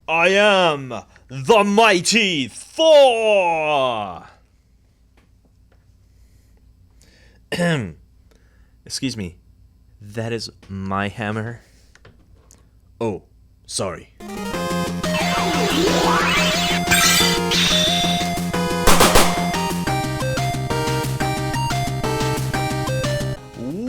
I am the mighty Thor! Excuse me, that is my hammer? Oh, sorry.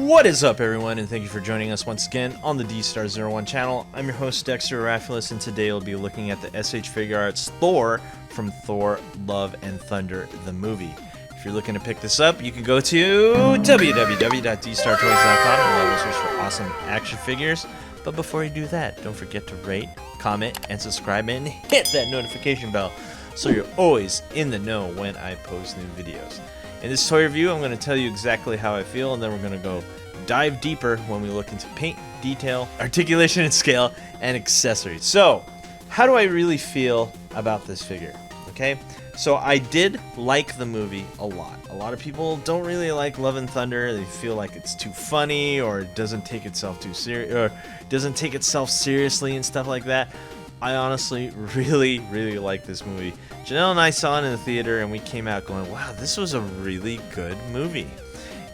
What is up, everyone, and thank you for joining us once again on the Dstar01 channel. I'm your host, Dexter, Arafiles, and today we'll be looking at the SH Figuarts Thor from Thor, Love and Thunder, the movie. If you're looking to pick this up, you can go to www.dstar01.com and level search for awesome action figures. But before you do that, don't forget to rate, comment, and subscribe, and hit that notification bell so you're always in the know when I post new videos. In this toy review, I'm going to tell you exactly how I feel, and then we're going to go dive deeper when we look into paint, detail, articulation and scale, and accessories. So, how do I really feel about this figure? Okay, so I did like the movie a lot. A lot of people don't really like Love and Thunder. They feel like it's too funny, or it doesn't take itself too serious, or doesn't take itself seriously and stuff like that. I honestly really like this movie. Janelle and I saw it in the theater and we came out going, wow, this was a really good movie.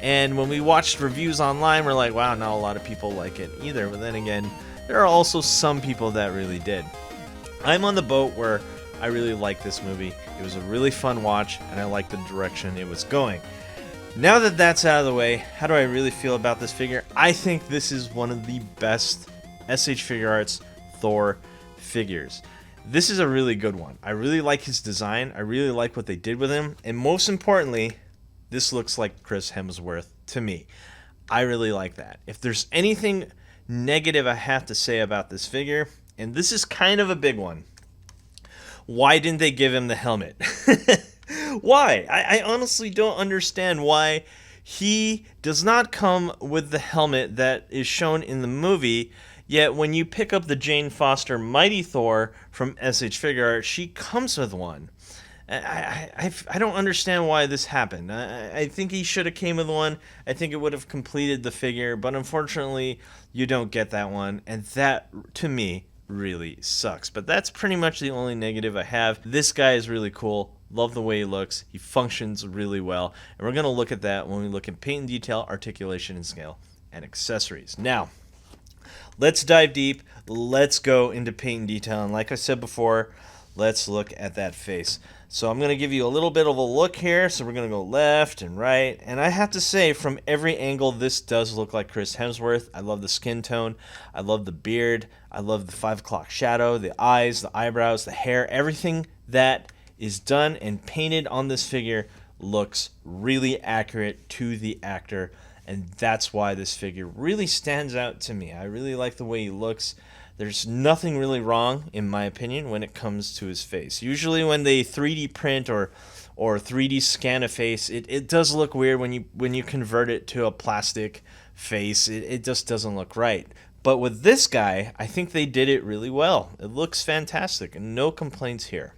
And when we watched reviews online, we're like, wow, not a lot of people like it either. But then again, there are also some people that really did. I'm on the boat where I really like this movie. It was a really fun watch and I like the direction it was going. Now that that's out of the way, how do I really feel about this figure? I think this is one of the best SH Figuarts Thor figures. This is a really good one. I really like his design. I really like what they did with him. And most importantly, this looks like Chris Hemsworth to me. I really like that. If there's anything negative I have to say about this figure, and this is kind of a big one, why didn't they give him the helmet? Why? I honestly don't understand why he does not come with the helmet that is shown in the movie. Yet when you pick up the Jane Foster Mighty Thor from SH Figuarts, she comes with one. I don't understand why this happened. I think he should have came with one. I think it would have completed the figure, but unfortunately you don't get that one, and that to me really sucks. But that's pretty much the only negative I have. This guy is really cool. Love the way he looks. He functions really well, and we're going to look at that when we look at paint and detail, articulation and scale, and accessories. Now, let's dive deep. Let's go into paint and detail. And like I said before, let's look at that face. So I'm going to give you a little bit of a look here. So we're going to go left and right. And I have to say, from every angle, this does look like Chris Hemsworth. I love the skin tone. I love the beard. I love the 5 o'clock shadow, the eyes, the eyebrows, the hair. Everything that is done and painted on this figure looks really accurate to the actor. And that's why this figure really stands out to me. I really like the way he looks. There's nothing really wrong, in my opinion, when it comes to his face. Usually when they 3D print or 3D scan a face, it does look weird when you convert it to a plastic face. It just doesn't look right. But with this guy, I think they did it really well. It looks fantastic, and no complaints here.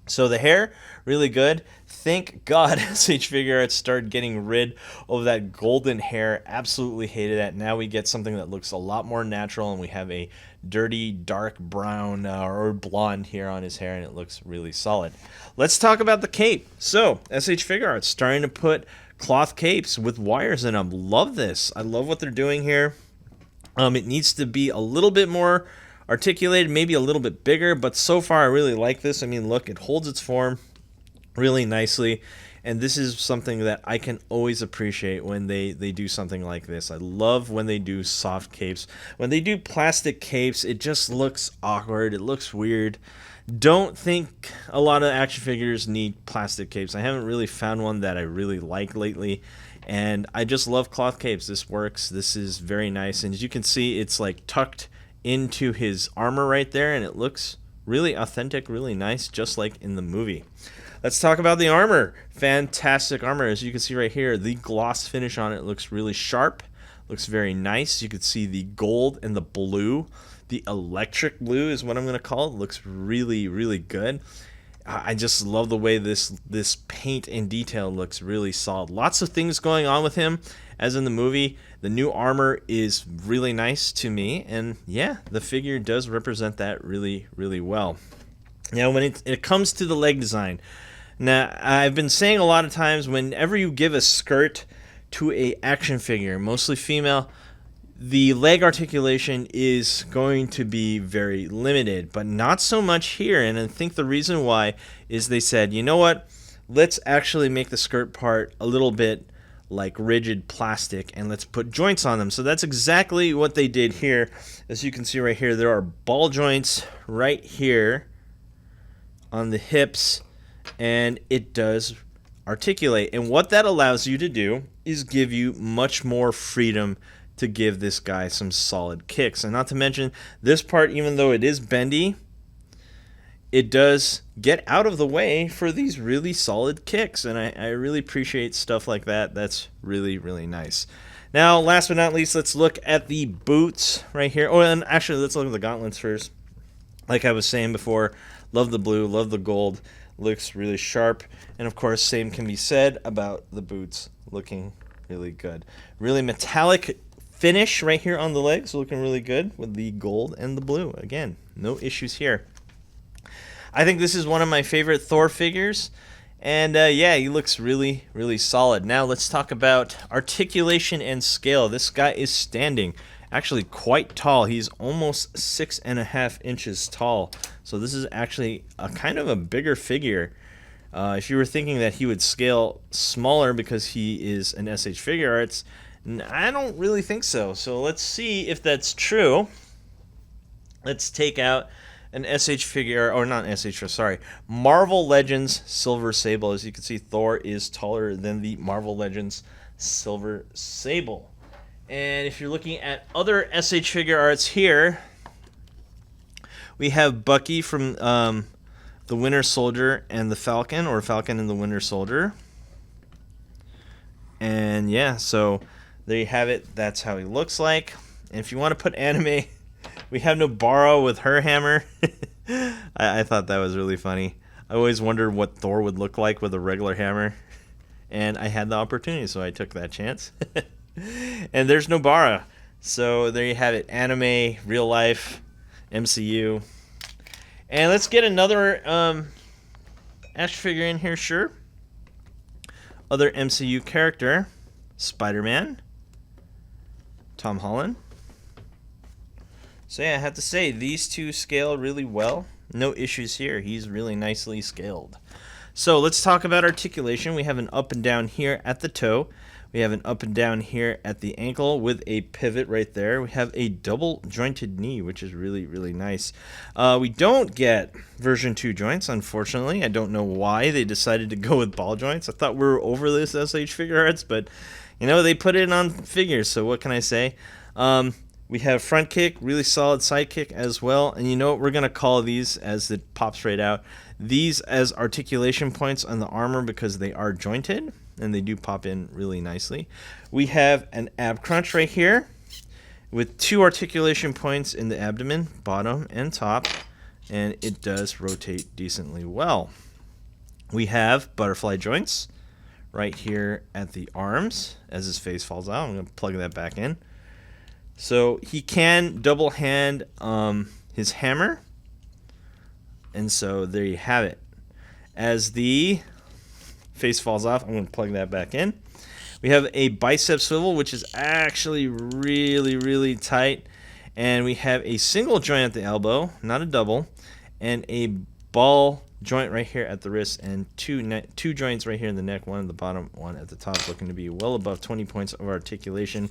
So the hair, really good. Thank God SH Figuarts started getting rid of that golden hair. Absolutely hated that. Now we get something that looks a lot more natural, and we have a dirty, dark brown or blonde here on his hair, and it looks really solid. Let's talk about the cape. So SH Figuarts starting to put cloth capes with wires in them. Love this. I love what they're doing here. It needs to be a little bit more articulated, maybe a little bit bigger, but so far I really like this. I mean, look, it holds its form really nicely, and this is something that I can always appreciate when they do something like this. I love when they do soft capes. When they do plastic capes, it just looks awkward. It looks weird. Don't think a lot of action figures need plastic capes. I haven't really found one that I really like lately, and I just love cloth capes. This works. This is very nice, and as you can see, it's like tucked into his armor right there, and it looks really authentic, really nice, just like in the movie. Let's talk about the armor. Fantastic armor. As you can see right here, the gloss finish on it looks really sharp, looks very nice. You can see the gold and the blue. The electric blue is what I'm going to call it. Looks really good. I just love the way this paint and detail looks really solid. Lots of things going on with him, as in the movie, The new armor is really nice to me, and yeah, the figure does represent that really, really well. Now, when it comes to the leg design, now I've been saying a lot of times, whenever you give a skirt to a action figure, mostly female, the leg articulation is going to be very limited, but not so much here. And I think the reason why is they said, you know what, let's actually make the skirt part a little bit like rigid plastic, and let's put joints on them. So that's exactly what they did here. As you can see right here, there are ball joints right here on the hips, and it does articulate. And what that allows you to do is give you much more freedom to give this guy some solid kicks. And not to mention, this part, even though it is bendy, it does get out of the way for these really solid kicks, and I really appreciate stuff like that. That's really, really nice. Now, last but not least, let's look at the boots right here. Oh, and actually, let's look at the gauntlets first. Like I was saying before, love the blue, love the gold. Looks really sharp. And of course, same can be said about the boots, looking really good. Really metallic finish right here on the legs, looking really good with the gold and the blue. Again, no issues here. I think this is one of my favorite Thor figures, and yeah, he looks really, really solid. Now let's talk about articulation and scale. This guy is standing actually quite tall. He's almost 6.5 inches tall, so this is actually a kind of a bigger figure. If you were thinking that he would scale smaller because he is an SH Figuarts, I don't really think so. So let's see if that's true. Let's take out an SH figure, or not SH, sorry, Marvel Legends Silver Sable. As you can see, Thor is taller than the Marvel Legends Silver Sable. And if you're looking at other SH Figuarts here, we have Bucky from the Winter Soldier and the Falcon, or Falcon and the Winter Soldier. And yeah, so there you have it. That's how he looks like. And if you want to put anime, we have Nobara with her hammer. I thought that was really funny. I always wondered what Thor would look like with a regular hammer, and I had the opportunity, so I took that chance. And there's Nobara. So there you have it. Anime, real life, MCU. And let's get another action figure in here, sure. Other MCU character, Spider-Man, Tom Holland. So yeah, I have to say, these two scale really well. No issues here. He's really nicely scaled. So let's talk about articulation. We have an up and down here at the toe. We have an up and down here at the ankle with a pivot right there. We have a double jointed knee, which is really, really nice. We don't get version 2 joints, unfortunately. I don't know why they decided to go with ball joints. I thought we were over this SH Figuarts, but you know, they put it on figures, so what can I say? We have front kick, really solid side kick as well. And you know what we're going to call these as it pops right out? These as articulation points on the armor because they are jointed and they do pop in really nicely. We have an ab crunch right here with 2 articulation points in the abdomen, bottom and top, and it does rotate decently well. We have butterfly joints right here at the arms as his face falls out. I'm going to plug that back in. So he can double hand his hammer, and so there you have it. As the face falls off, I'm going to plug that back in. We have a bicep swivel, which is actually really, really tight, and we have a single joint at the elbow, not a double, and a ball joint right here at the wrist, and two joints right here in the neck, one at the bottom, one at the top, looking to be well above 20 points of articulation.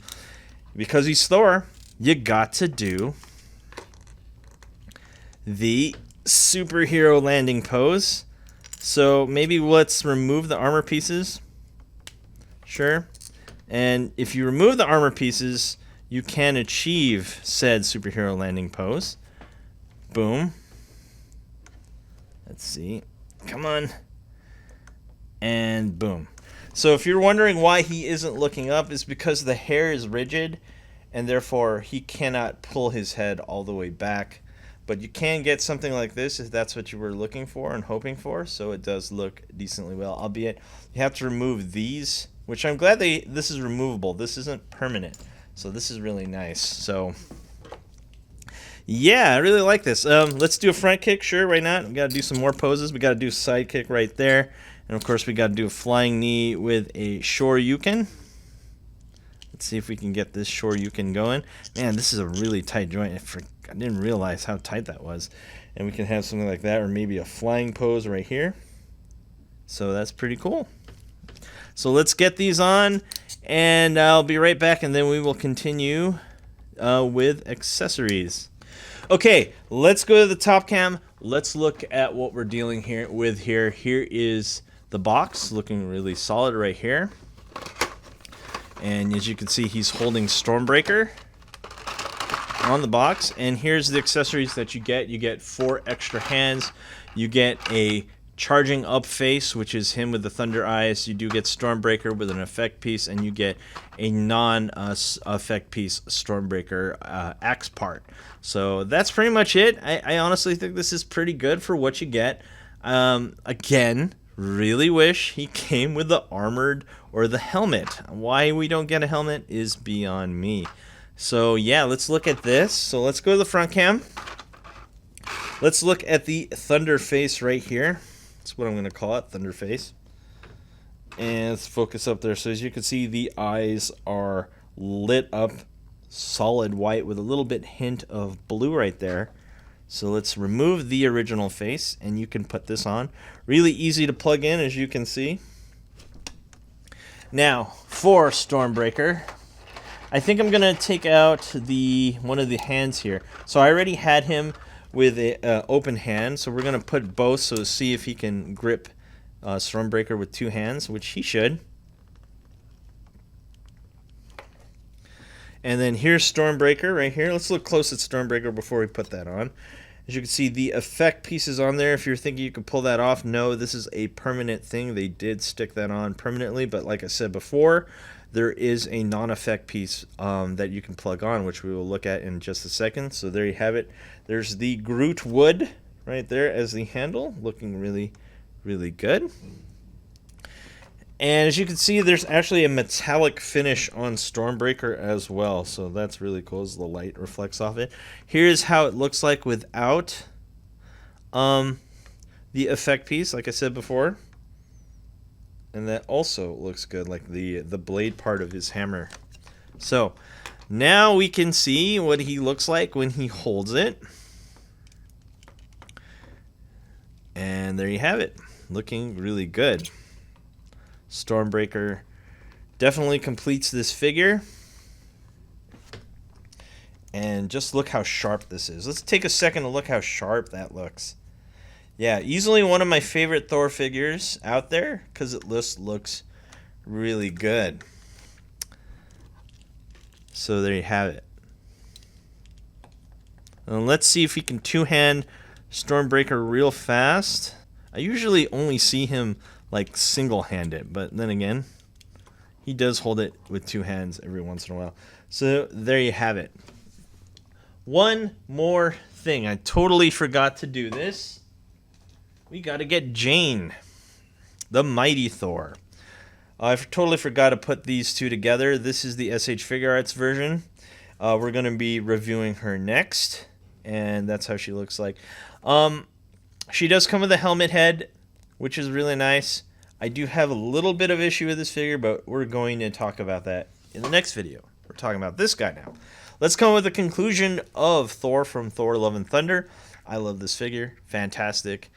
Because he's Thor, you got to do the superhero landing pose. So maybe let's remove the armor pieces. Sure. And if you remove the armor pieces, you can achieve said superhero landing pose. Boom. Let's see. Come on. And boom. So if you're wondering why he isn't looking up, it's because the hair is rigid and therefore he cannot pull his head all the way back. But you can get something like this if that's what you were looking for and hoping for. So it does look decently well, albeit you have to remove these, which I'm glad this is removable. This isn't permanent. So this is really nice. So yeah, I really like this. Let's do a front kick. Sure, why not? We got to do some more poses. We got to do a side kick right there. And of course, we got to do a flying knee with a shoryuken. Let's see if we can get this shoryuken going. Man, this is a really tight joint. I didn't realize how tight that was. And we can have something like that, or maybe a flying pose right here. So that's pretty cool. So let's get these on, and I'll be right back, and then we will continue with accessories. Okay, let's go to the top cam. Let's look at what we're dealing with here. Here is the box, looking really solid right here. And as you can see, he's holding Stormbreaker on the box. And here's the accessories that you get. You get 4 extra hands. You get a charging up face, which is him with the thunder eyes. You do get Stormbreaker with an effect piece, and you get a non-effect piece Stormbreaker axe part. So that's pretty much it. I honestly think this is pretty good for what you get. Again, really wish he came with the armored or the helmet. Why we don't get a helmet is beyond me. So yeah, let's look at this. So let's go to the front cam. Let's look at the thunder face right here. That's what I'm going to call it, thunder face. And let's focus up there. So as you can see, the eyes are lit up solid white with a little bit hint of blue right there. So let's remove the original face, and you can put this on. Really easy to plug in, as you can see. Now, for Stormbreaker, I think I'm going to take out one of the hands here. So I already had him with a open hand, so we're going to put both, so see if he can grip Stormbreaker with 2 hands, which he should. And then here's Stormbreaker right here. Let's look close at Stormbreaker before we put that on. As you can see, the effect piece is on there. If you're thinking you can pull that off, no, this is a permanent thing. They did stick that on permanently, but like I said before, there is a non-effect piece that you can plug on, which we will look at in just a second. So there you have it. There's the Groot wood right there as the handle, looking really, really good. And as you can see, there's actually a metallic finish on Stormbreaker as well. So that's really cool as the light reflects off it. Here's how it looks like without the effect piece, like I said before. And that also looks good, like the blade part of his hammer. So now we can see what he looks like when he holds it. And there you have it, looking really good. Stormbreaker definitely completes this figure. And just look how sharp this is. Let's take a second to look how sharp that looks. Yeah, easily one of my favorite Thor figures out there because it just looks really good. So there you have it. And let's see if he can two-hand Stormbreaker real fast. I usually only see him like single-handed, but then again, he does hold it with 2 hands every once in a while. So there you have it. One more thing, I totally forgot to do this. We got to get Jane, the Mighty Thor. I totally forgot to put these two together. This is the SH Figuarts version. We're going to be reviewing her next, and that's how she looks like. She does come with a helmet head, which is really nice. I do have a little bit of issue with this figure, but we're going to talk about that in the next video. We're talking about this guy now. Let's come with the conclusion of Thor from Thor Love and Thunder. I love this figure. Fantastic.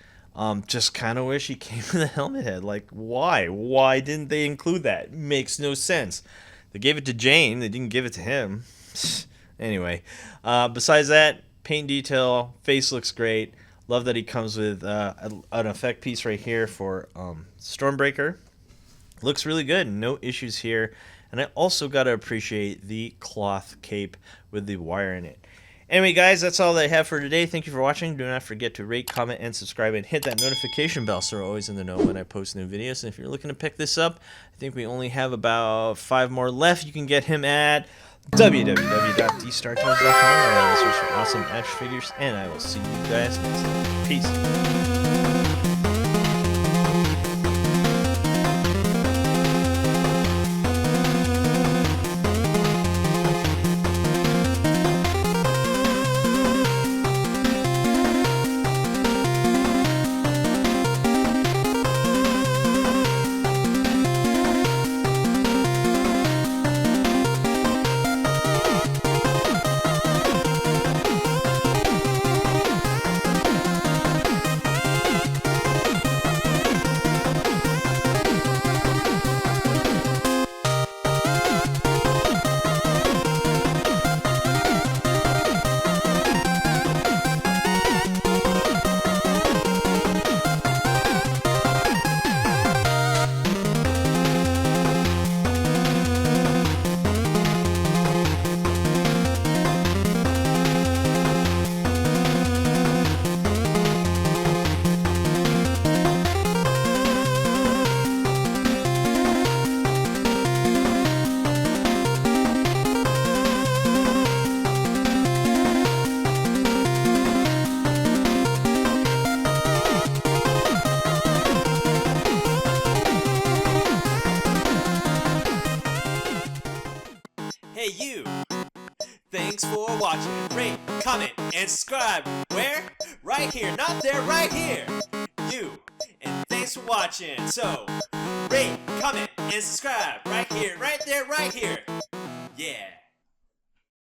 Just kind of wish he came with a helmet head. Like, why? Why didn't they include that? Makes no sense. They gave it to Jane. They didn't give it to him. Anyway, besides that, paint detail, face looks great. Love that he comes with an effect piece right here for Stormbreaker. Looks really good. No issues here. And I also got to appreciate the cloth cape with the wire in it. Anyway, guys, that's all that I have for today. Thank you for watching. Do not forget to rate, comment, and subscribe, and hit that notification bell so you're always in the know when I post new videos. And if you're looking to pick this up, I think we only have about 5 more left. You can get him at www.Dstar01 Theme. This was for awesome action figures, and I will see you guys next time. Peace. Hey you! Thanks for watching. Rate, comment, and subscribe. Where? Right here. Not there, right here. You. And thanks for watching. So, rate, comment, and subscribe. Right here, right there, right here. Yeah.